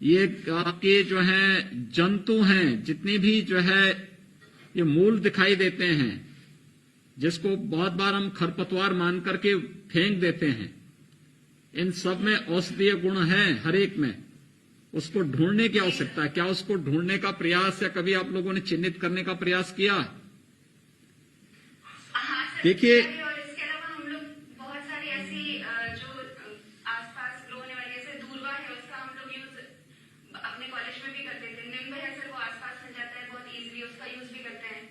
ये आपके जो है जंतु हैं, जितनी भी जो है ये मूल दिखाई देते हैं, जिसको बहुत बार हम खरपतवार मान करके फेंक देते हैं, इन सब में औषधीय गुण है हर एक में। उसको ढूंढने की आवश्यकता है। क्या उसको ढूंढने का प्रयास या कभी आप लोगों ने चिन्हित करने का प्रयास किया? देखिए, और इसके अलावा हम लोग बहुत सारी ऐसी जो आसपास ग्रो होने वाली जैसे दूर्वा है, उसका हम लोग यूज अपने कॉलेज में भी करते थे। नींबू है सर, वो आसपास मिल जाता है बहुत इजीली, उसका यूज भी करते हैं।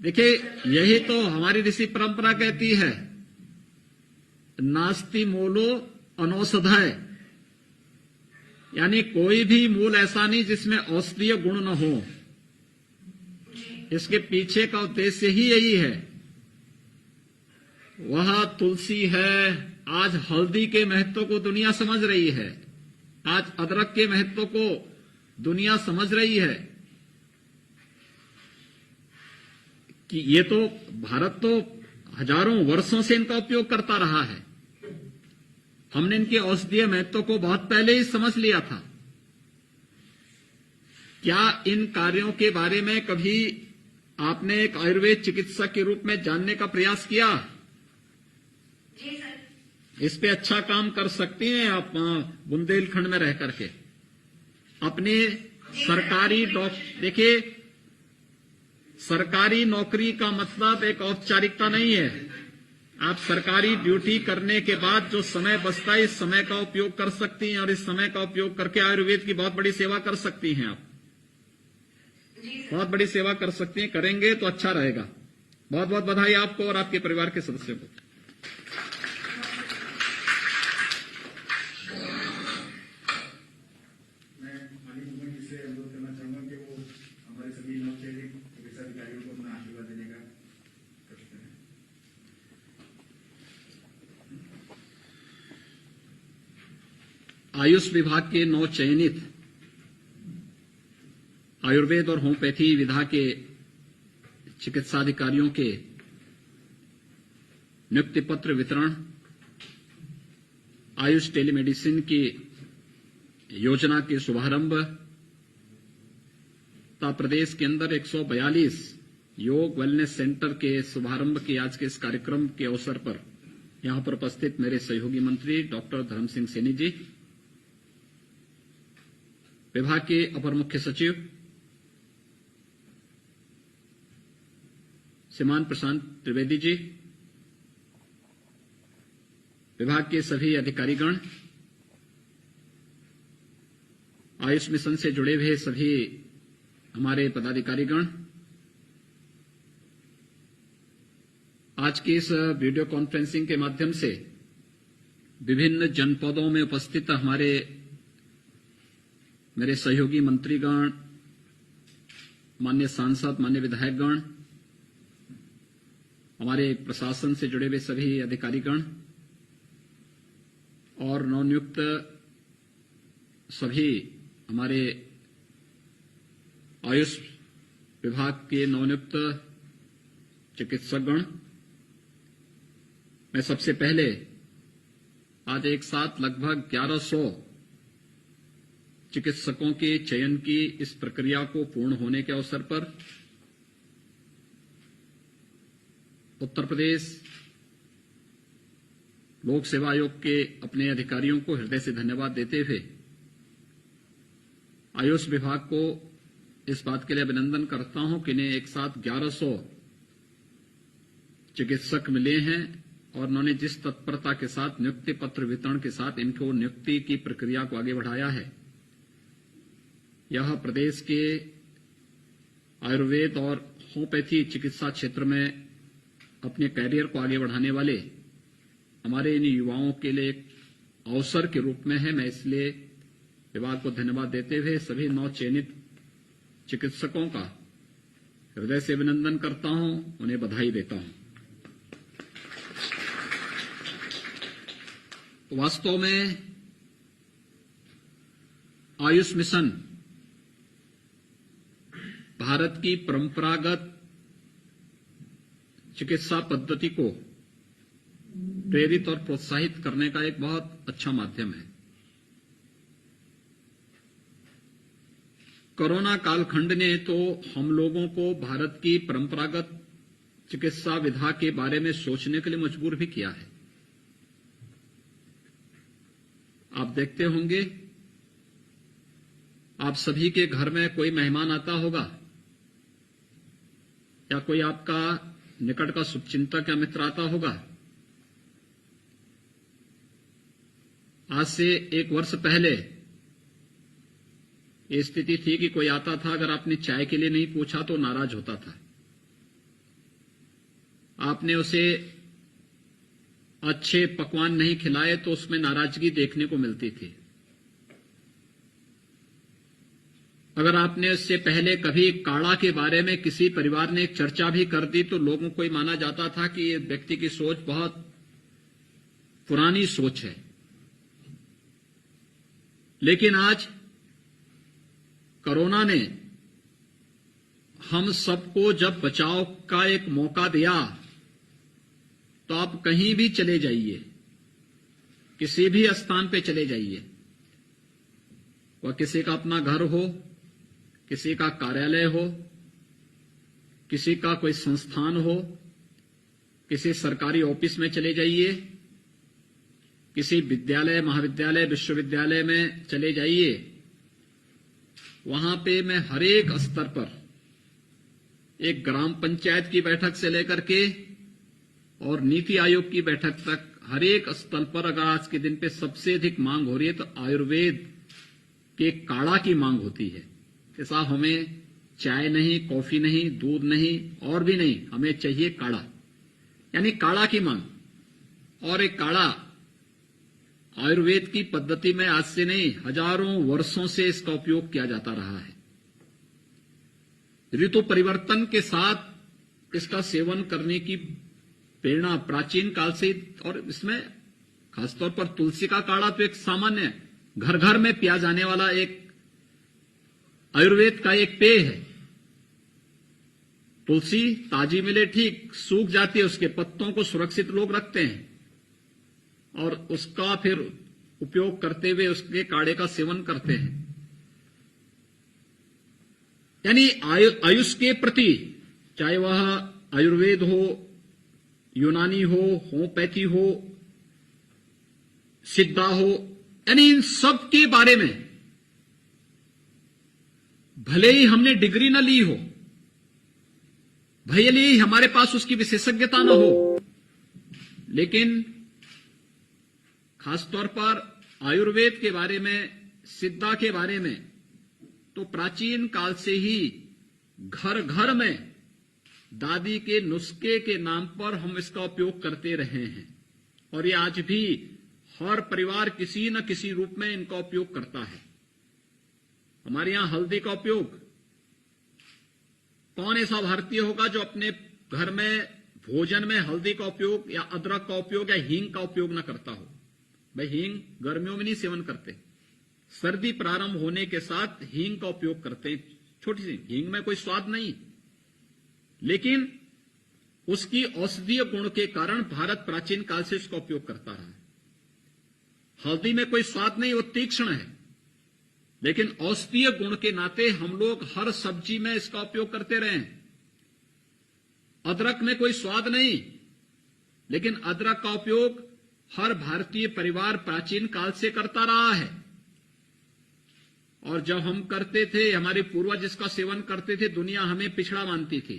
देखिए, यही तो हमारी ऋषि परंपरा कहती है, नास्ति मूलो अनौषधय, यानी कोई भी मूल ऐसा नहीं जिसमें औषधीय गुण न हो। इसके पीछे का उद्देश्य ही यही है। वह तुलसी है। आज हल्दी के महत्व को दुनिया समझ रही है, आज अदरक के महत्व को दुनिया समझ रही है कि ये तो भारत तो हजारों वर्षों से इनका उपयोग करता रहा है। हमने इनके औषधीय महत्व को बहुत पहले ही समझ लिया था। क्या इन कार्यों के बारे में कभी आपने एक आयुर्वेद चिकित्सक के रूप में जानने का प्रयास किया? जी सर। इस पे अच्छा काम कर सकती हैं आप बुंदेलखंड में रह करके। अपने सरकारी देखिए, सरकारी नौकरी का मतलब एक औपचारिकता नहीं है। आप सरकारी ड्यूटी करने के बाद जो समय बचता है, इस समय का उपयोग कर सकती हैं और इस समय का उपयोग करके आयुर्वेद की बहुत बड़ी सेवा कर सकती हैं। आप बहुत बड़ी सेवा कर सकती हैं, करेंगे तो अच्छा रहेगा। बहुत बहुत बधाई आपको और आपके परिवार के सदस्यों को। मैं माननीय मुख्यमंत्री से अनुरोध करना चाहूंगा कि वो हमारे सभी नवचयनित चिकित्सा अधिकारियों को अपना आशीर्वाद देने का करते हैं। आयुष विभाग के नवचयनित आयुर्वेद और होम्योपैथी विभाग के चिकित्सा अधिकारियों के नियुक्ति पत्र वितरण, आयुष टेलीमेडिसिन की योजना के शुभारंभ तथा प्रदेश के अंदर 142 योग वेलनेस सेंटर के शुभारंभ के आज के इस कार्यक्रम के अवसर पर यहां पर उपस्थित मेरे सहयोगी मंत्री डॉक्टर धर्म सिंह सैनी जी, विभाग के अपर मुख्य सचिव श्रीमान प्रशांत त्रिवेदी जी, विभाग के सभी अधिकारीगण, आयुष मिशन से जुड़े हुए सभी हमारे पदाधिकारीगण, आज की इस वीडियो कॉन्फ्रेंसिंग के माध्यम से विभिन्न जनपदों में उपस्थित हमारे मेरे सहयोगी मंत्रीगण, माननीय सांसद, माननीय विधायकगण, हमारे प्रशासन से जुड़े हुए सभी अधिकारीगण और नवनियुक्त सभी हमारे आयुष विभाग के नवनियुक्त चिकित्सकगण, मैं सबसे पहले आज एक साथ लगभग 1100 चिकित्सकों के चयन की इस प्रक्रिया को पूर्ण होने के अवसर पर उत्तर प्रदेश लोक सेवा आयोग के अपने अधिकारियों को हृदय से धन्यवाद देते हुए आयुष विभाग को इस बात के लिए अभिनंदन करता हूं कि इन्हें एक साथ 1100 चिकित्सक मिले हैं और उन्होंने जिस तत्परता के साथ नियुक्ति पत्र वितरण के साथ इनको नियुक्ति की प्रक्रिया को आगे बढ़ाया है, यह प्रदेश के आयुर्वेद और होम्योपैथी चिकित्सा क्षेत्र में अपने कैरियर को आगे बढ़ाने वाले हमारे इन युवाओं के लिए एक अवसर के रूप में है। मैं इसलिए विभाग को धन्यवाद देते हुए सभी नवचयनित चिकित्सकों का हृदय से अभिनंदन करता हूं, उन्हें बधाई देता हूं। वास्तव में आयुष मिशन भारत की परंपरागत चिकित्सा पद्धति को प्रेरित और प्रोत्साहित करने का एक बहुत अच्छा माध्यम है। कोरोना कालखंड ने तो हम लोगों को भारत की परंपरागत चिकित्सा विधा के बारे में सोचने के लिए मजबूर भी किया है। आप देखते होंगे, आप सभी के घर में कोई मेहमान आता होगा या कोई आपका निकट का शुभचिंतक या मित्र आता होगा। आज से 1 वर्ष पहले ये स्थिति थी कि कोई आता था, अगर आपने चाय के लिए नहीं पूछा तो नाराज होता था। आपने उसे अच्छे पकवान नहीं खिलाए तो उसमें नाराजगी देखने को मिलती थी। अगर आपने उससे पहले कभी काढ़ा के बारे में किसी परिवार ने एक चर्चा भी कर दी तो लोगों को माना जाता था कि ये व्यक्ति की सोच बहुत पुरानी सोच है। लेकिन आज कोरोना ने हम सबको जब बचाव का एक मौका दिया, तो आप कहीं भी चले जाइए, किसी भी स्थान पे चले जाइए, वह किसी का अपना घर हो, किसी का कार्यालय हो, किसी का कोई संस्थान हो, किसी सरकारी ऑफिस में चले जाइए, किसी विद्यालय, महाविद्यालय, विश्वविद्यालय में चले जाइए, वहां पे मैं हर एक स्तर पर, एक ग्राम पंचायत की बैठक से लेकर के और नीति आयोग की बैठक तक, हर एक स्तर पर अगर आज के दिन पे सबसे अधिक मांग हो रही है तो आयुर्वेद के काढ़ा की मांग होती है कि साहब हमें चाय नहीं, कॉफी नहीं, दूध नहीं और भी नहीं, हमें चाहिए काढ़ा, यानी काढ़ा की मांग। और एक काढ़ा आयुर्वेद की पद्धति में आज से नहीं, हजारों वर्षों से इसका उपयोग किया जाता रहा है। ऋतु परिवर्तन के साथ इसका सेवन करने की प्रेरणा प्राचीन काल से, और इसमें खासतौर पर तुलसी का काढ़ा तो एक सामान्य घर घर में पिया जाने वाला एक आयुर्वेद का एक पेय है। तुलसी ताजी मिले ठीक, सूख जाती है, उसके पत्तों को सुरक्षित लोग रखते हैं और उसका फिर उपयोग करते हुए उसके काढ़े का सेवन करते हैं। यानी आयुष के प्रति, चाहे वह आयुर्वेद हो, यूनानी हो, होम्योपैथी हो, सिद्धा हो, यानी इन सब के बारे में भले ही हमने डिग्री न ली हो, भले ही हमारे पास उसकी विशेषज्ञता न हो, लेकिन खासतौर पर आयुर्वेद के बारे में, सिद्धा के बारे में तो प्राचीन काल से ही घर घर में दादी के नुस्खे के नाम पर हम इसका उपयोग करते रहे हैं। और ये आज भी हर परिवार किसी न किसी रूप में इनका उपयोग करता है। हमारे यहां हल्दी का उपयोग, कौन ऐसा भारतीय होगा जो अपने घर में भोजन में हल्दी का उपयोग या अदरक का उपयोग या हींग का उपयोग न करता हो। भाई हींग गर्मियों में नहीं सेवन करते, सर्दी प्रारंभ होने के साथ हींग का उपयोग करते हैं। छोटी सी हींग में कोई स्वाद नहीं, लेकिन उसकी औषधीय गुण के कारण भारत प्राचीन काल से इसका उपयोग करता रहा है। हल्दी में कोई स्वाद नहीं, वो तीक्ष्ण है, लेकिन औषधीय गुण के नाते हम लोग हर सब्जी में इसका उपयोग करते रहे हैं। अदरक में कोई स्वाद नहीं, लेकिन अदरक का उपयोग हर भारतीय परिवार प्राचीन काल से करता रहा है। और जब हम करते थे, हमारे पूर्वज इसका सेवन करते थे, दुनिया हमें पिछड़ा मानती थी।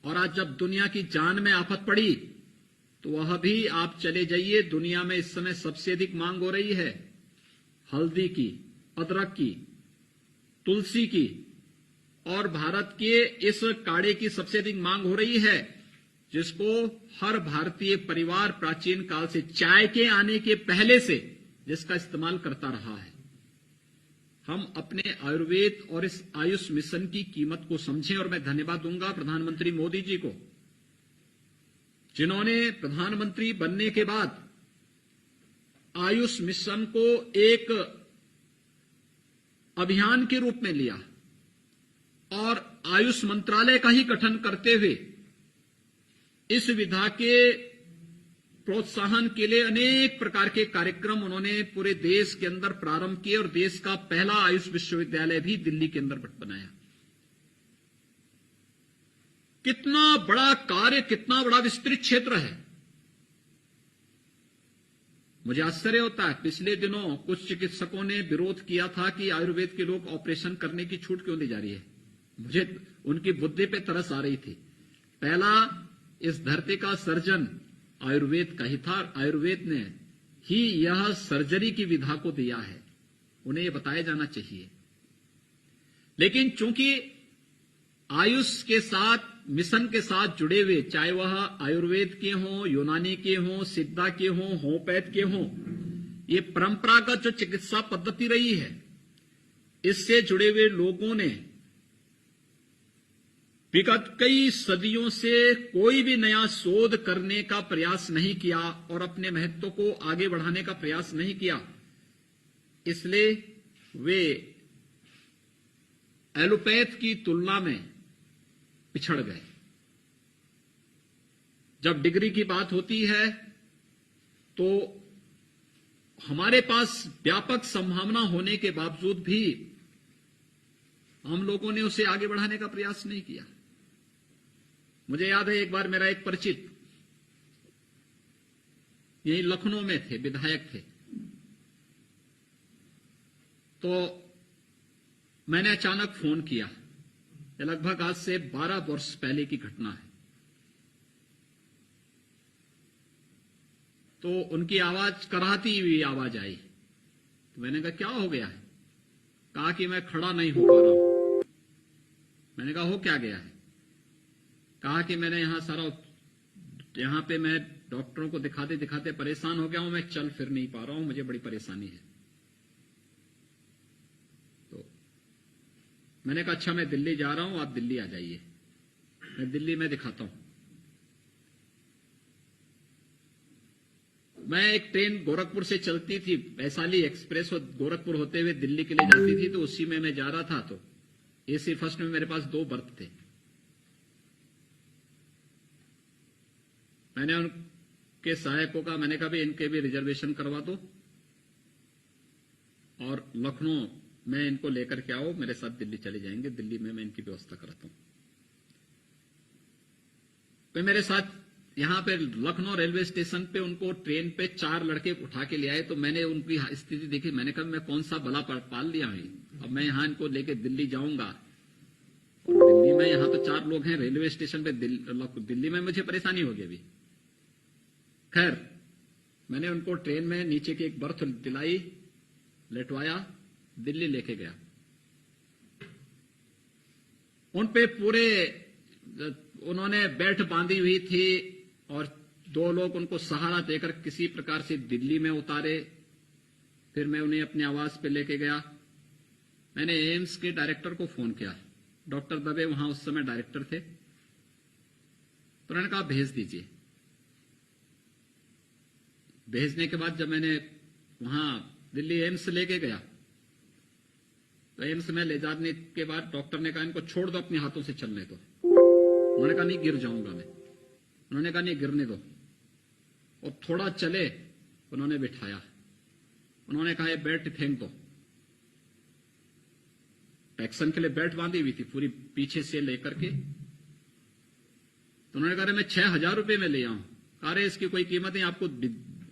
और आज जब दुनिया की जान में आफत पड़ी तो वह भी, आप चले जाइए, दुनिया में इस समय सबसे अधिक मांग हो रही है हल्दी की, अदरक की, तुलसी की, और भारत के इस काढ़े की सबसे अधिक मांग हो रही है, जिसको हर भारतीय परिवार प्राचीन काल से, चाय के आने के पहले से जिसका इस्तेमाल करता रहा है। हम अपने आयुर्वेद और इस आयुष मिशन की कीमत को समझें। और मैं धन्यवाद दूंगा प्रधानमंत्री मोदी जी को, जिन्होंने प्रधानमंत्री बनने के बाद आयुष मिशन को एक अभियान के रूप में लिया और आयुष मंत्रालय का ही गठन करते हुए इस विधा के प्रोत्साहन के लिए अनेक प्रकार के कार्यक्रम उन्होंने पूरे देश के अंदर प्रारंभ किए और देश का पहला आयुष विश्वविद्यालय भी दिल्ली के अंदर बनाया। कितना बड़ा कार्य, कितना बड़ा विस्तृत क्षेत्र है। मुझे आश्चर्य होता है, पिछले दिनों कुछ चिकित्सकों ने विरोध किया था कि आयुर्वेद के लोग ऑपरेशन करने की छूट क्यों दी जा रही है। मुझे उनकी बुद्धि पे तरस आ रही थी। पहला इस धरती का सर्जन आयुर्वेद का ही था। आयुर्वेद ने ही यह सर्जरी की विधा को दिया है, उन्हें यह बताया जाना चाहिए। लेकिन चूंकि आयुष के साथ, मिशन के साथ जुड़े हुए, चाहे वह आयुर्वेद के हों, यूनानी के हों, सिद्धा के हों, होम्योपैथ के हों, ये परंपरागत जो चिकित्सा पद्धति रही है, इससे जुड़े हुए लोगों ने विगत कई सदियों से कोई भी नया शोध करने का प्रयास नहीं किया और अपने महत्व को आगे बढ़ाने का प्रयास नहीं किया। इसलिए वे एलोपैथ की तुलना में पिछड़ गए। जब डिग्री की बात होती है तो हमारे पास व्यापक संभावना होने के बावजूद भी हम लोगों ने उसे आगे बढ़ाने का प्रयास नहीं किया। मुझे याद है, एक बार मेरा एक परिचित यही लखनऊ में थे, विधायक थे, तो मैंने अचानक फोन किया। यह लगभग आज से 12 वर्ष पहले की घटना है। तो उनकी आवाज, कराहती हुई आवाज आई। तो मैंने कहा क्या हो गया है? कहा कि मैं खड़ा नहीं हो पा रहा हूं। मैंने कहा हो क्या गया है? कहा कि मैंने यहां पे मैं डॉक्टरों को दिखाते दिखाते परेशान हो गया हूं, मैं चल फिर नहीं पा रहा हूं, मुझे बड़ी परेशानी है। तो मैंने कहा अच्छा मैं दिल्ली जा रहा हूं, आप दिल्ली आ जाइए, मैं दिल्ली में दिखाता हूं। मैं एक ट्रेन गोरखपुर से चलती थी, वैशाली एक्सप्रेस, और गोरखपुर होते हुए दिल्ली के लिए जाती थी, तो उसी में मैं जा रहा था। तो एसी फर्स्ट में मेरे पास 2 बर्थ थे। मैंने उनके सहायकों का, मैंने कहा भी इनके भी रिजर्वेशन करवा दो और लखनऊ में इनको लेकर के आओ, मेरे साथ दिल्ली चले जाएंगे, दिल्ली में मैं इनकी व्यवस्था कराता हूं। तो मेरे साथ यहां पे लखनऊ रेलवे स्टेशन पे उनको ट्रेन पे 4 लड़के उठा के ले आए। तो मैंने उनकी स्थिति देखी, मैंने कहा मैं कौन सा भला पाल लिया है, अब मैं यहां इनको लेके दिल्ली जाऊंगा और दिल्ली में यहां तो 4 लोग हैं रेलवे स्टेशन पे, दिल्ली में मुझे परेशानी होगी अभी। खैर मैंने उनको ट्रेन में नीचे की एक बर्थ दिलाई, लेटवाया, दिल्ली लेके गया। उन पे पूरे उन्होंने बेल्ट बांधी हुई थी और 2 लोग उनको सहारा देकर किसी प्रकार से दिल्ली में उतारे। फिर मैं उन्हें अपने आवास पे लेके गया। मैंने एम्स के डायरेक्टर को फोन किया, डॉक्टर दवे वहां उस समय डायरेक्टर थे। तो उन्होंने कहा भेज दीजिए। भेजने के बाद जब मैंने वहां दिल्ली एम्स लेके गया, तो एम्स में ले जाने के बाद डॉक्टर ने कहा इनको छोड़ दो, अपने हाथों से चलने दो। उन्होंने कहा नहीं गिर जाऊंगा मैं। उन्होंने कहा नहीं गिरने दो, और थोड़ा चले, उन्होंने बिठाया। उन्होंने कहा ये बेल्ट फेंक दो। टैक्सन के लिए बेल्ट बांधी हुई थी पूरी पीछे से लेकर के। तो उन्होंने कहा मैं 6,000 रुपए में ले आऊं। कहा रहे इसकी कोई कीमत नहीं, आपको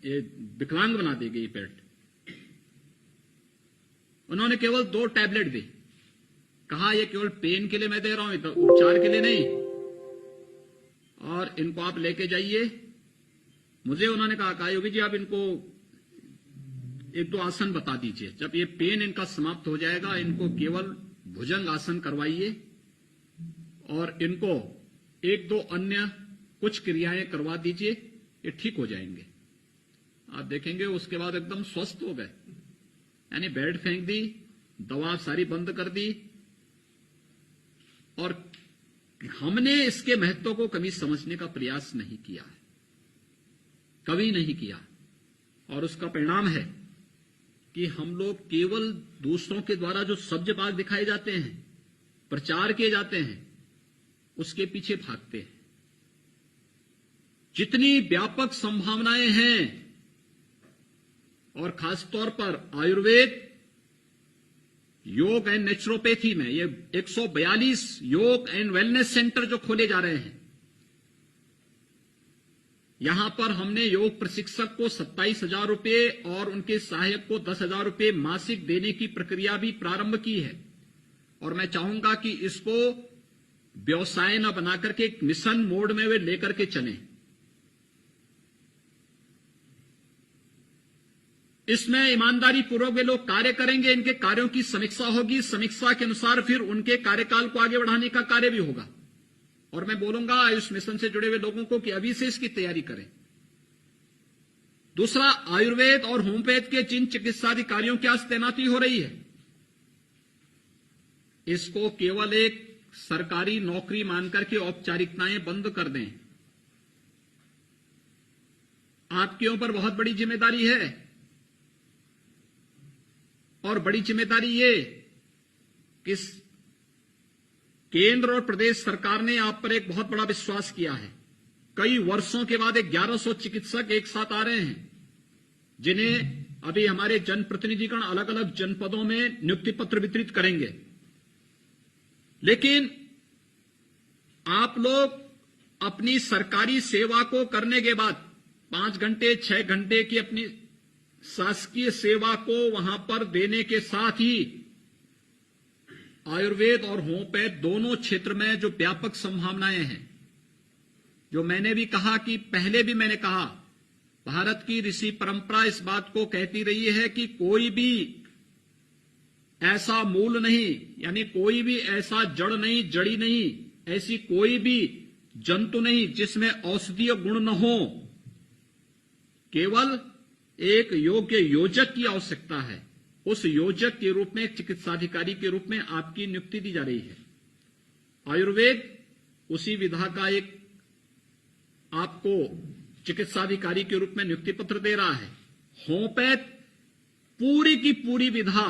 ये विकलांग बना देगी ये बेल्ट। उन्होंने केवल 2 टैबलेट दी। कहा ये केवल पेन के लिए मैं दे रहा हूं, तो उपचार के लिए नहीं, और इनको आप लेके जाइए। मुझे उन्होंने कहा योगी जी आप इनको 1-2 आसन बता दीजिए, जब ये पेन इनका समाप्त हो जाएगा इनको केवल भुजंग आसन करवाइए और इनको 1-2 अन्य कुछ क्रियाएं करवा दीजिए, ये ठीक हो जाएंगे। आप देखेंगे उसके बाद एकदम स्वस्थ हो गए। यानी बेल्ट फेंक दी, दवा सारी बंद कर दी, और हमने इसके महत्व को कभी समझने का प्रयास नहीं किया है, कभी नहीं किया। और उसका परिणाम है कि हम लोग केवल दूसरों के द्वारा जो सब्ज बाग दिखाए जाते हैं, प्रचार किए जाते हैं, उसके पीछे भागते हैं। जितनी व्यापक संभावनाएं हैं, और खासतौर पर आयुर्वेद, योग एंड नेचुरोपैथी में ये 142 योग एंड वेलनेस सेंटर जो खोले जा रहे हैं, यहां पर हमने योग प्रशिक्षक को 27,000 रुपये और उनके सहायक को 10,000 रुपये मासिक देने की प्रक्रिया भी प्रारंभ की है। और मैं चाहूंगा कि इसको व्यवसाय न बनाकर के एक मिशन मोड में वे लेकर के चलें। इसमें ईमानदारी पूर्वक वे लोग कार्य करेंगे, इनके कार्यों की समीक्षा होगी, समीक्षा के अनुसार फिर उनके कार्यकाल को आगे बढ़ाने का कार्य भी होगा। और मैं बोलूंगा आयुष मिशन से जुड़े हुए लोगों को कि अभी से इसकी तैयारी करें। दूसरा, आयुर्वेद और होम्योपैथ के जिन चिकित्साधिकारियों की आज तैनाती हो रही है, इसको केवल एक सरकारी नौकरी मानकर के औपचारिकताएं बंद कर दें। आपके ऊपर बहुत बड़ी जिम्मेदारी है, और बड़ी जिम्मेदारी ये कि केंद्र और प्रदेश सरकार ने आप पर एक बहुत बड़ा विश्वास किया है। कई वर्षों के बाद 1100 चिकित्सक एक साथ आ रहे हैं, जिन्हें अभी हमारे जनप्रतिनिधिगण अलग अलग जनपदों में नियुक्ति पत्र वितरित करेंगे। लेकिन आप लोग अपनी सरकारी सेवा को करने के बाद 5 घंटे 6 घंटे की अपनी शासकीय सेवा को वहां पर देने के साथ ही आयुर्वेद और होम्योपैथ दोनों क्षेत्र में जो व्यापक संभावनाएं हैं, जो मैंने भी कहा कि पहले भी मैंने कहा, भारत की ऋषि परंपरा इस बात को कहती रही है कि कोई भी ऐसा मूल नहीं, यानी कोई भी ऐसा जड़ नहीं, जड़ी नहीं, ऐसी कोई भी जंतु नहीं जिसमें औषधीय गुण न हो। केवल एक योग्य योजक की आवश्यकता है। उस योजक के रूप में, एक चिकित्साधिकारी के रूप में आपकी नियुक्ति दी जा रही है। आयुर्वेद उसी विधा का एक आपको चिकित्साधिकारी के रूप में नियुक्ति पत्र दे रहा है। होम्योपैथ पूरी की पूरी विधा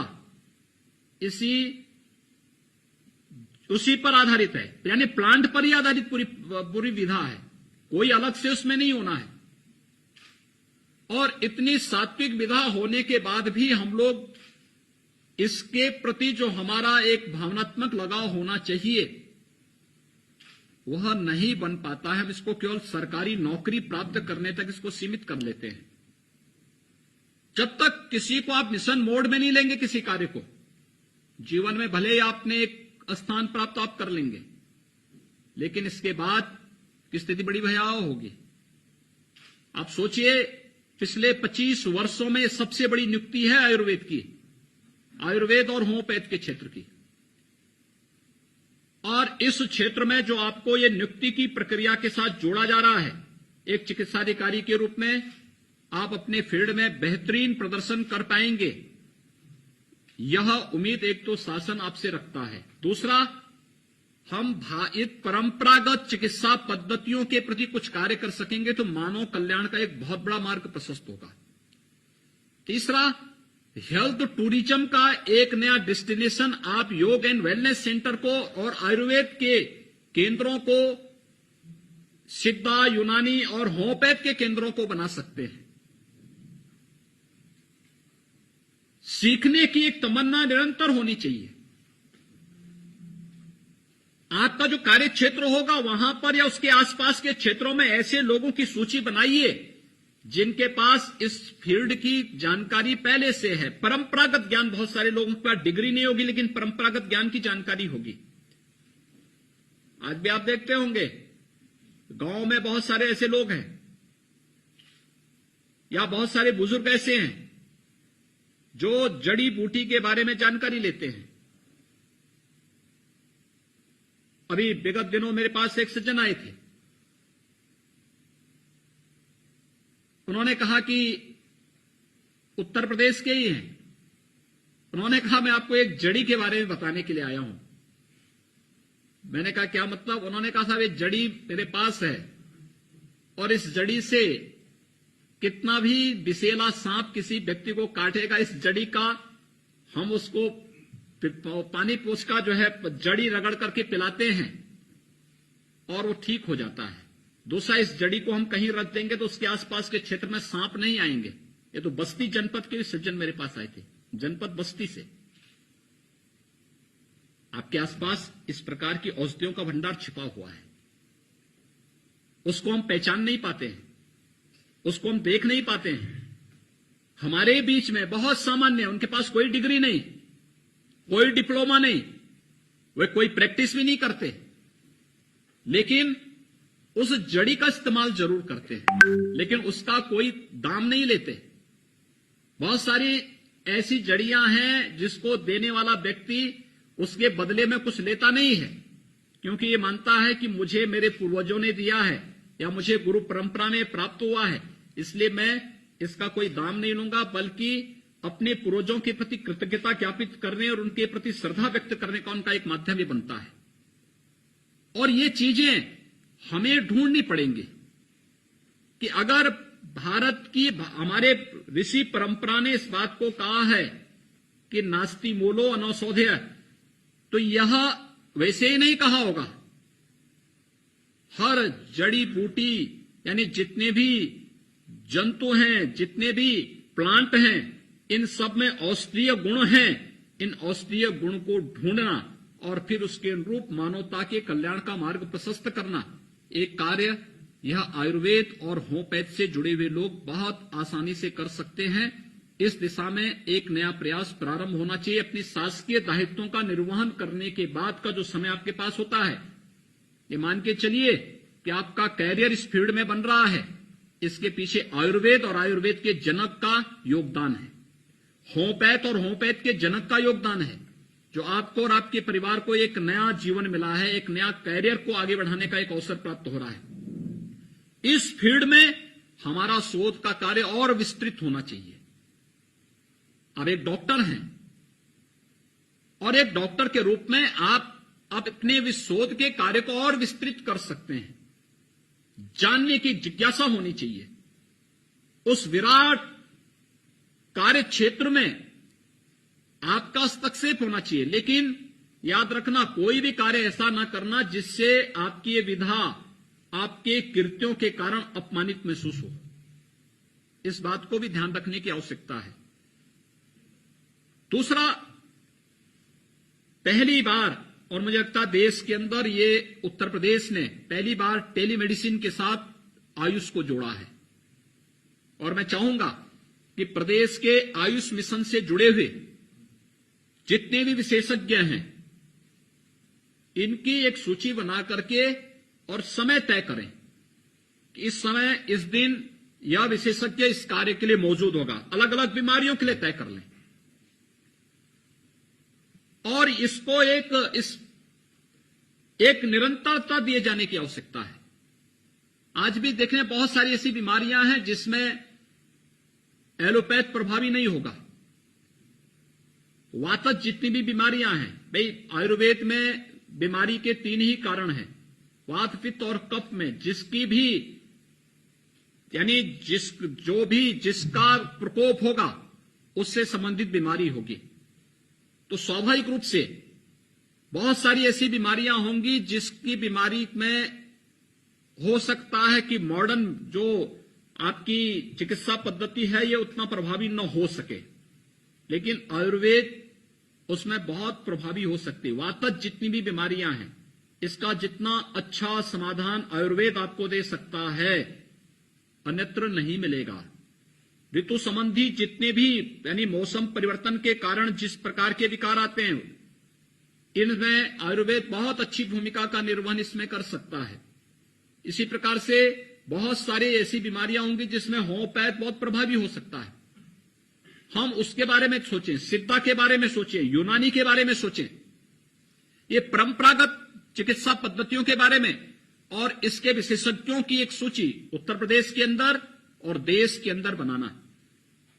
उसी पर आधारित है, यानी प्लांट पर ही आधारित पूरी विधा है, कोई अलग से उसमें नहीं होना है। और इतनी सात्विक विधा होने के बाद भी हम लोग इसके प्रति जो हमारा एक भावनात्मक लगाव होना चाहिए वह नहीं बन पाता है। हम इसको केवल सरकारी नौकरी प्राप्त करने तक इसको सीमित कर लेते हैं। जब तक किसी को आप मिशन मोड में नहीं लेंगे, किसी कार्य को, जीवन में भले ही आपने एक स्थान प्राप्त आप कर लेंगे, लेकिन इसके बाद की स्थिति बड़ी भयावह होगी। आप सोचिए, पिछले 25 वर्षों में सबसे बड़ी नियुक्ति है आयुर्वेद की, आयुर्वेद और होम्योपैथ के क्षेत्र की। और इस क्षेत्र में जो आपको ये नियुक्ति की प्रक्रिया के साथ जोड़ा जा रहा है, एक चिकित्साधिकारी के रूप में आप अपने फील्ड में बेहतरीन प्रदर्शन कर पाएंगे, यह उम्मीद एक तो शासन आपसे रखता है। दूसरा, हम परंपरागत चिकित्सा पद्धतियों के प्रति कुछ कार्य कर सकेंगे तो मानव कल्याण का एक बहुत बड़ा मार्ग प्रशस्त होगा। तीसरा, हेल्थ टूरिज्म का एक नया डेस्टिनेशन आप योग एंड वेलनेस सेंटर को और आयुर्वेद के केंद्रों को, सिद्धा, यूनानी और होम्योपैथ के केंद्रों को बना सकते हैं। सीखने की एक तमन्ना निरंतर होनी चाहिए। आपका जो कार्य क्षेत्र होगा वहां पर या उसके आसपास के क्षेत्रों में ऐसे लोगों की सूची बनाइए जिनके पास इस फील्ड की जानकारी पहले से है। परंपरागत ज्ञान, बहुत सारे लोगों के पास डिग्री नहीं होगी लेकिन परंपरागत ज्ञान की जानकारी होगी। आज भी आप देखते होंगे गांव में बहुत सारे ऐसे लोग हैं या बहुत सारे बुजुर्ग ऐसे हैं जो जड़ी बूटी के बारे में जानकारी लेते हैं। अभी विगत दिनों मेरे पास एक सज्जन आए थे, उन्होंने कहा कि उत्तर प्रदेश के ही हैं। उन्होंने कहा मैं आपको एक जड़ी के बारे में बताने के लिए आया हूं। मैंने कहा क्या मतलब? उन्होंने कहा साहब एक जड़ी मेरे पास है और इस जड़ी से कितना भी विषैला सांप किसी व्यक्ति को काटेगा, इस जड़ी का हम उसको पानी पूछ का जो है जड़ी रगड़ करके पिलाते हैं और वो ठीक हो जाता है। दूसरा, इस जड़ी को हम कहीं रख देंगे तो उसके आसपास के क्षेत्र में सांप नहीं आएंगे। ये तो बस्ती जनपद के भी सज्जन मेरे पास आए थे, जनपद बस्ती से। आपके आसपास इस प्रकार की औषधियों का भंडार छिपा हुआ है, उसको हम पहचान नहीं पाते हैं, उसको हम देख नहीं पाते हैं। हमारे बीच में बहुत सामान्य, उनके पास कोई डिग्री नहीं, कोई डिप्लोमा नहीं, वे कोई प्रैक्टिस भी नहीं करते, लेकिन उस जड़ी का इस्तेमाल जरूर करते हैं, लेकिन उसका कोई दाम नहीं लेते। बहुत सारी ऐसी जड़ियां हैं जिसको देने वाला व्यक्ति उसके बदले में कुछ लेता नहीं है, क्योंकि ये मानता है कि मुझे मेरे पूर्वजों ने दिया है या मुझे गुरु परंपरा में प्राप्त हुआ है, इसलिए मैं इसका कोई दाम नहीं लूंगा, बल्कि अपने पूर्वजों के प्रति कृतज्ञता ज्ञापित करने और उनके प्रति श्रद्धा व्यक्त करने का उनका एक माध्यम ही बनता है। और ये चीजें हमें ढूंढनी पड़ेंगी कि अगर भारत की, हमारे ऋषि परंपरा ने इस बात को कहा है कि नास्ति मूलो अनौषधेय, तो यह वैसे ही नहीं कहा होगा। हर जड़ी बूटी, यानी जितने भी जंतु हैं, जितने भी प्लांट हैं, इन सब में औषधीय गुण हैं। इन औषधीय गुण को ढूंढना और फिर उसके अनुरूप मानवता के कल्याण का मार्ग प्रशस्त करना, एक कार्य यह आयुर्वेद और होम्योपैथ से जुड़े हुए लोग बहुत आसानी से कर सकते हैं। इस दिशा में एक नया प्रयास प्रारंभ होना चाहिए। अपनी शासकीय दायित्वों का निर्वहन करने के बाद का जो समय आपके पास होता है, ये मान के चलिए कि आपका कैरियर इस फील्ड में बन रहा है, इसके पीछे आयुर्वेद और आयुर्वेद के जनक का योगदान है, होम्योपैथ और होम्योपैथ के जनक का योगदान है, जो आपको और आपके परिवार को एक नया जीवन मिला है, एक नया कैरियर को आगे बढ़ाने का एक अवसर प्राप्त हो रहा है। इस फील्ड में हमारा शोध का कार्य और विस्तृत होना चाहिए। आप एक डॉक्टर हैं और एक डॉक्टर के रूप में आप अपने शोध के कार्य को और विस्तृत कर सकते हैं। जानने की जिज्ञासा होनी चाहिए। उस विराट कार्य क्षेत्र में आपका हस्तक्षेप होना चाहिए, लेकिन याद रखना, कोई भी कार्य ऐसा ना करना जिससे आपकी ये विधा आपके कृत्यों के कारण अपमानित महसूस हो। इस बात को भी ध्यान रखने की आवश्यकता है। दूसरा, पहली बार, और मुझे लगता है देश के अंदर ये उत्तर प्रदेश ने पहली बार टेलीमेडिसिन के साथ आयुष को जोड़ा है। और मैं चाहूंगा कि प्रदेश के आयुष मिशन से जुड़े हुए जितने भी विशेषज्ञ हैं, इनकी एक सूची बना करके और समय तय करें कि इस समय, इस दिन यह विशेषज्ञ इस कार्य के लिए मौजूद होगा। अलग अलग बीमारियों के लिए तय कर लें और इसको एक निरंतरता दिए जाने की आवश्यकता है। आज भी देखें, बहुत सारी ऐसी बीमारियां हैं जिसमें एलोपैथ प्रभावी नहीं होगा। वातज जितनी भी बीमारियां हैं, भाई आयुर्वेद में बीमारी के 3 ही कारण हैं, वात, पित्त और कफ में जिसकी भी, यानी जिसका प्रकोप होगा उससे संबंधित बीमारी होगी। तो स्वाभाविक रूप से बहुत सारी ऐसी बीमारियां होंगी जिसकी बीमारी में हो सकता है कि मॉडर्न जो आपकी चिकित्सा पद्धति है ये उतना प्रभावी न हो सके, लेकिन आयुर्वेद उसमें बहुत प्रभावी हो सकती है। वातज जितनी भी बीमारियां हैं, इसका जितना अच्छा समाधान आयुर्वेद आपको दे सकता है, अन्यत्र नहीं मिलेगा। ऋतु संबंधी जितने भी, यानी मौसम परिवर्तन के कारण जिस प्रकार के विकार आते हैं, इनमें आयुर्वेद बहुत अच्छी भूमिका का निर्वहन इसमें कर सकता है। इसी प्रकार से बहुत सारी ऐसी बीमारियां होंगी जिसमें होम्योपैथ बहुत प्रभावी हो सकता है। हम उसके बारे में सोचें, सिद्धा के बारे में सोचें, यूनानी के बारे में सोचें, ये परंपरागत चिकित्सा पद्धतियों के बारे में, और इसके विशेषज्ञों की एक सूची उत्तर प्रदेश के अंदर और देश के अंदर बनाना।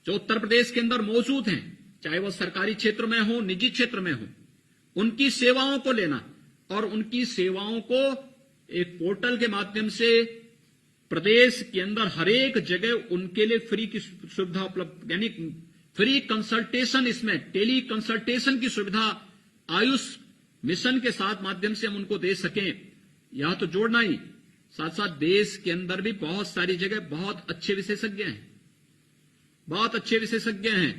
जो उत्तर प्रदेश के अंदर मौजूद हैं, चाहे वह सरकारी क्षेत्र में हो, निजी क्षेत्र में हो, उनकी सेवाओं को लेना और उनकी सेवाओं को एक पोर्टल के माध्यम से प्रदेश के अंदर हर एक जगह उनके लिए फ्री की सुविधा उपलब्ध, यानी फ्री कंसल्टेशन, इसमें टेली कंसल्टेशन की सुविधा आयुष मिशन के साथ माध्यम से हम उनको दे सकें। यह तो जोड़ना ही, साथ साथ देश के अंदर भी बहुत सारी जगह बहुत अच्छे विशेषज्ञ हैं, बहुत अच्छे विशेषज्ञ हैं,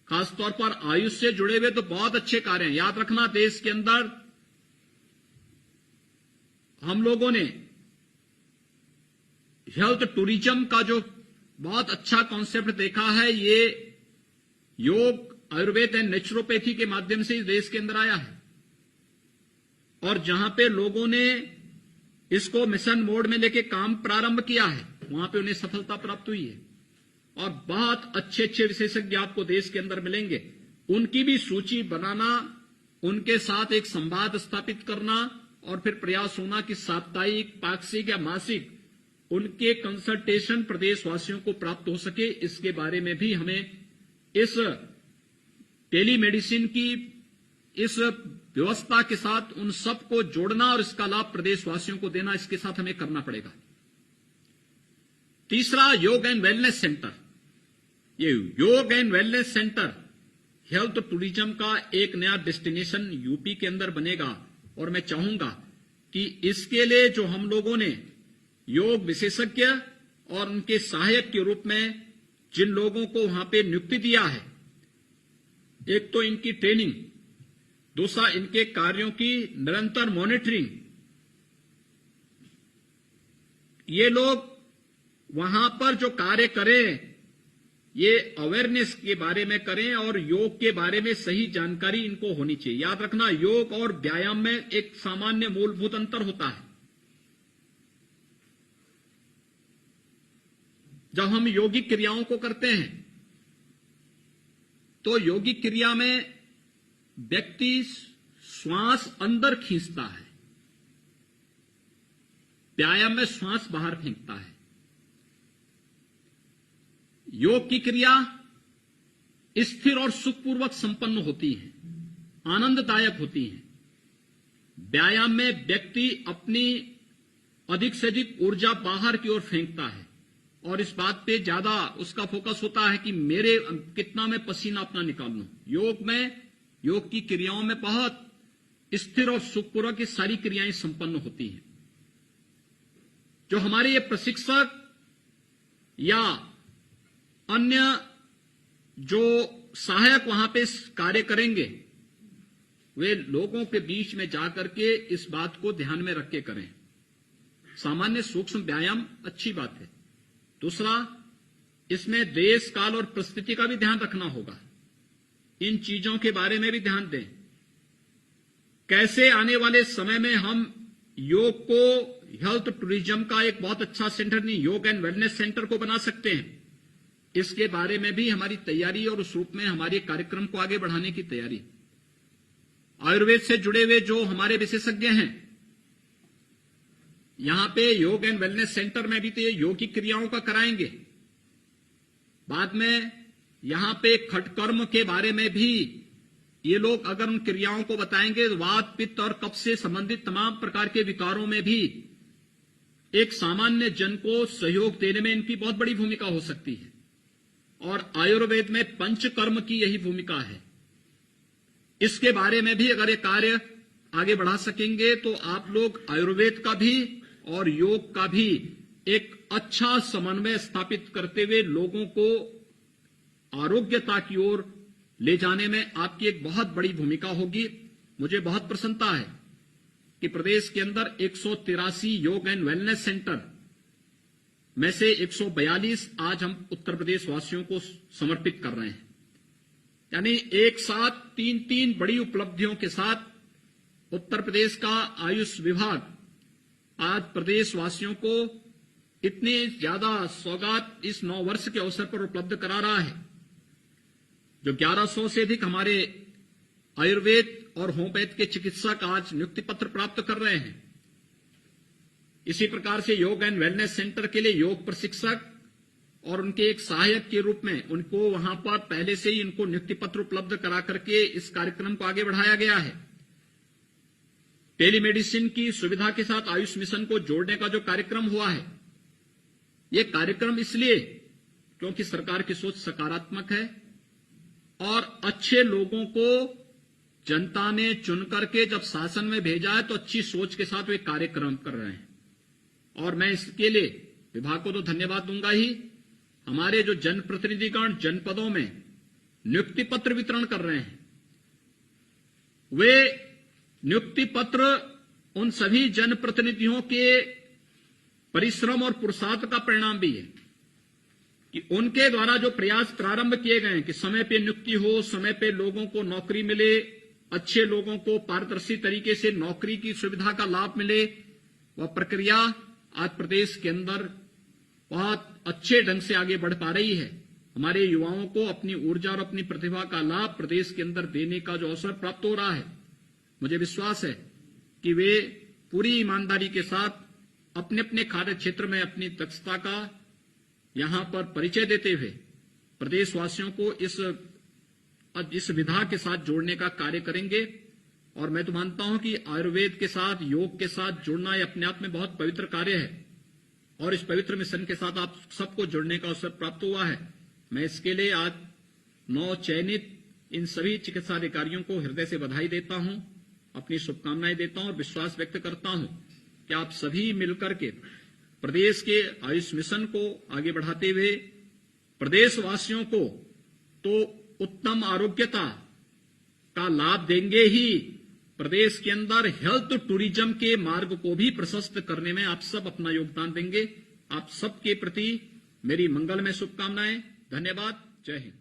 खासतौर पर आयुष से जुड़े हुए तो बहुत अच्छे कार्य हैं। याद रखना, देश के अंदर हम लोगों ने हेल्थ टूरिज्म का जो बहुत अच्छा कॉन्सेप्ट देखा है, ये योग, आयुर्वेद एंड नेचुरोपैथी के माध्यम से इस देश के अंदर आया है। और जहां पे लोगों ने इसको मिशन मोड में लेके काम प्रारंभ किया है, वहां पे उन्हें सफलता प्राप्त हुई है। और बहुत अच्छे अच्छे विशेषज्ञ आपको देश के अंदर मिलेंगे। उनकी भी सूची बनाना, उनके साथ एक संवाद स्थापित करना और फिर प्रयास होना कि साप्ताहिक, पाक्षिक या मासिक उनके कंसल्टेशन प्रदेशवासियों को प्राप्त हो सके। इसके बारे में भी हमें इस टेलीमेडिसिन की इस व्यवस्था के साथ उन सबको जोड़ना और इसका लाभ प्रदेशवासियों को देना, इसके साथ हमें करना पड़ेगा। तीसरा, योग एंड वेलनेस सेंटर। ये योग and wellness centre health tourism का एक नया डेस्टिनेशन यूपी के अंदर बनेगा। और मैं चाहूंगा कि इसके लिए जो हम लोगों ने योग विशेषज्ञ और उनके सहायक के रूप में जिन लोगों को वहां पे नियुक्ति दिया है, एक तो इनकी ट्रेनिंग, दूसरा इनके कार्यों की निरंतर मॉनिटरिंग। ये लोग वहां पर जो कार्य करें, ये अवेयरनेस के बारे में करें और योग के बारे में सही जानकारी इनको होनी चाहिए। याद रखना, योग और व्यायाम में एक सामान्य मूलभूत अंतर होता है। जब हम योगिक क्रियाओं को करते हैं तो योगिक क्रिया में व्यक्ति श्वास अंदर खींचता है, व्यायाम में श्वास बाहर फेंकता है। योग की क्रिया स्थिर और सुखपूर्वक संपन्न होती है, आनंददायक होती है। व्यायाम में व्यक्ति अपनी अधिक से अधिक ऊर्जा बाहर की ओर फेंकता है और इस बात पे ज्यादा उसका फोकस होता है कि मेरे कितना मैं पसीना अपना निकाल लूं। योग में, योग की क्रियाओं में बहुत स्थिर और सुखपूर्वक की सारी क्रियाएं संपन्न होती हैं। जो हमारे ये प्रशिक्षक या अन्य जो सहायक वहां पे कार्य करेंगे, वे लोगों के बीच में जाकर के इस बात को ध्यान में रख के करें। सामान्य सूक्ष्म व्यायाम अच्छी बात है। दूसरा, इसमें देश, काल और परिस्थिति का भी ध्यान रखना होगा। इन चीजों के बारे में भी ध्यान दें। कैसे आने वाले समय में हम योग को हेल्थ टूरिज्म का एक बहुत अच्छा सेंटर, नहीं योग एंड वेलनेस सेंटर को बना सकते हैं, इसके बारे में भी हमारी तैयारी और उस रूप में हमारे कार्यक्रम को आगे बढ़ाने की तैयारी। आयुर्वेद से जुड़े हुए जो हमारे विशेषज्ञ हैं, यहां पे योग एंड वेलनेस सेंटर में भी तो ये योगिक क्रियाओं का कराएंगे। बाद में यहां पे खटकर्म के बारे में भी ये लोग अगर उन क्रियाओं को बताएंगे तो वात, पित्त और कफ से संबंधित तमाम प्रकार के विकारों में भी एक सामान्य जन को सहयोग देने में इनकी बहुत बड़ी भूमिका हो सकती है। और आयुर्वेद में पंचकर्म की यही भूमिका है। इसके बारे में भी अगर ये कार्य आगे बढ़ा सकेंगे तो आप लोग आयुर्वेद का भी और योग का भी एक अच्छा समन्वय स्थापित करते हुए लोगों को आरोग्यता की ओर ले जाने में आपकी एक बहुत बड़ी भूमिका होगी। मुझे बहुत प्रसन्नता है कि प्रदेश के अंदर 183 योग एंड वेलनेस सेंटर में से 142 आज हम उत्तर प्रदेश वासियों को समर्पित कर रहे हैं। यानी एक साथ तीन बड़ी उपलब्धियों के साथ उत्तर प्रदेश का आयुष विभाग आज प्रदेशवासियों को इतनी ज्यादा सौगात इस 9 वर्ष के अवसर पर उपलब्ध करा रहा है। जो 1100 से अधिक हमारे आयुर्वेद और होम्योपैथ के चिकित्सक आज नियुक्ति पत्र प्राप्त कर रहे हैं। इसी प्रकार से योग एंड वेलनेस सेंटर के लिए योग प्रशिक्षक और उनके एक सहायक के रूप में उनको वहां पर पहले से ही उनको नियुक्ति पत्र उपलब्ध करा करके इस कार्यक्रम को आगे बढ़ाया गया है। टेलीमेडिसिन की सुविधा के साथ आयुष मिशन को जोड़ने का जो कार्यक्रम हुआ है, ये कार्यक्रम इसलिए क्योंकि सरकार की सोच सकारात्मक है और अच्छे लोगों को जनता ने चुन करके जब शासन में भेजा है तो अच्छी सोच के साथ वे कार्यक्रम कर रहे हैं। और मैं इसके लिए विभाग को तो धन्यवाद दूंगा ही, हमारे जो जनप्रतिनिधिगण जनपदों में नियुक्ति पत्र वितरण कर रहे हैं, वे नियुक्ति पत्र उन सभी जनप्रतिनिधियों के परिश्रम और पुरुषार्थ का परिणाम भी है कि उनके द्वारा जो प्रयास प्रारंभ किए गए हैं कि समय पे नियुक्ति हो, समय पे लोगों को नौकरी मिले, अच्छे लोगों को पारदर्शी तरीके से नौकरी की सुविधा का लाभ मिले, वह प्रक्रिया आज प्रदेश के अंदर बहुत अच्छे ढंग से आगे बढ़ पा रही है। हमारे युवाओं को अपनी ऊर्जा और अपनी प्रतिभा का लाभ प्रदेश के अंदर देने का जो अवसर प्राप्त हो रहा है, मुझे विश्वास है कि वे पूरी ईमानदारी के साथ अपने अपने कार्य क्षेत्र में अपनी दक्षता का यहां पर परिचय देते हुए प्रदेशवासियों को इस विधा के साथ जोड़ने का कार्य करेंगे। और मैं तो मानता हूं कि आयुर्वेद के साथ, योग के साथ जुड़ना ये अपने आप में बहुत पवित्र कार्य है और इस पवित्र मिशन के साथ आप सबको जुड़ने का अवसर प्राप्त हुआ है। मैं इसके लिए आज 9 चयनित इन सभी चिकित्सा अधिकारियों को हृदय से बधाई देता हूं, अपनी शुभकामनाएं देता हूं और विश्वास व्यक्त करता हूं कि आप सभी मिलकर के प्रदेश के आयुष मिशन को आगे बढ़ाते हुए प्रदेशवासियों को तो उत्तम आरोग्यता का लाभ देंगे ही, प्रदेश के अंदर हेल्थ टूरिज्म के मार्ग को भी प्रशस्त करने में आप सब अपना योगदान देंगे। आप सबके प्रति मेरी मंगलमय शुभकामनाएं। धन्यवाद। जय हिंद।